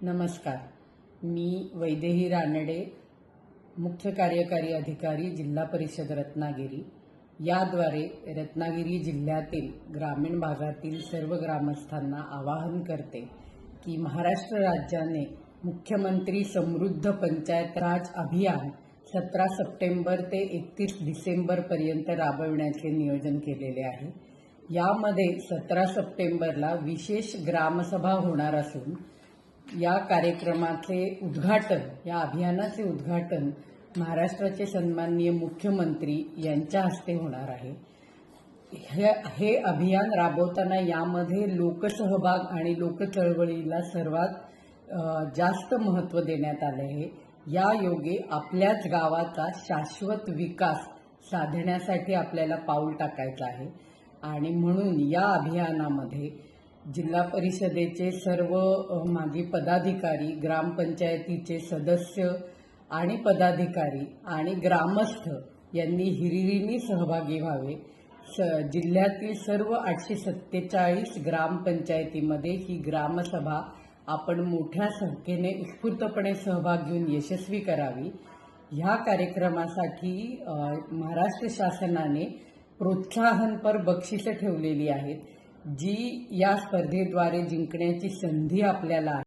नमस्कार. मी वैदेही रानडे, मुख्य कार्यकारी अधिकारी, जिल्हा परिषद रत्नागिरी. याद्वारे रत्नागिरी जिल्ह्यातील ग्रामीण भागातील सर्व ग्रामस्थांना आवाहन करते की महाराष्ट्र राज्याने मुख्यमंत्री समृद्ध पंचायत राज अभियान 17 सप्टेंबर ते 31 डिसेंबरपर्यंत राबविण्याचे नियोजन केलेले आहे. यामध्ये 17 सप्टेंबरला विशेष ग्रामसभा होणार असून या कार्यक्रमाचे उद्घाटन, या अभियानाचे उद्घाटन महाराष्ट्राचे सन्माननीय मुख्यमंत्री यांच्या हस्ते होणार आहे. हे अभियान राबवताना यामध्ये लोकसहभाग आणि लोकचळवळीला सर्वात जास्त महत्त्व देण्यात आले आहे. या योगे आपल्याच गावाचा शाश्वत विकास साधण्यासाठी आपल्याला पाऊल टाकायचं आहे आणि म्हणून या अभियानामध्ये जिल्हा परिषदेचे सर्व माजी पदाधिकारी, ग्रामपंचायतीचे सदस्य आणि पदाधिकारी आणि ग्रामस्थ यांनी हिरिरीने सहभागी व्हावे. जिल्ह्यातील सर्व 847 ग्रामपंचायतीमध्ये ही ग्रामसभा आपण मोठ्या संख्येने उत्स्फूर्तपणे सहभाग घेऊन यशस्वी करावी. ह्या कार्यक्रमासाठी महाराष्ट्र शासनाने प्रोत्साहनपर बक्षिसं ठेवलेली आहेत, जी या स्पर्धेद्वारे जिंकण्याची संधी आपल्याला आहे.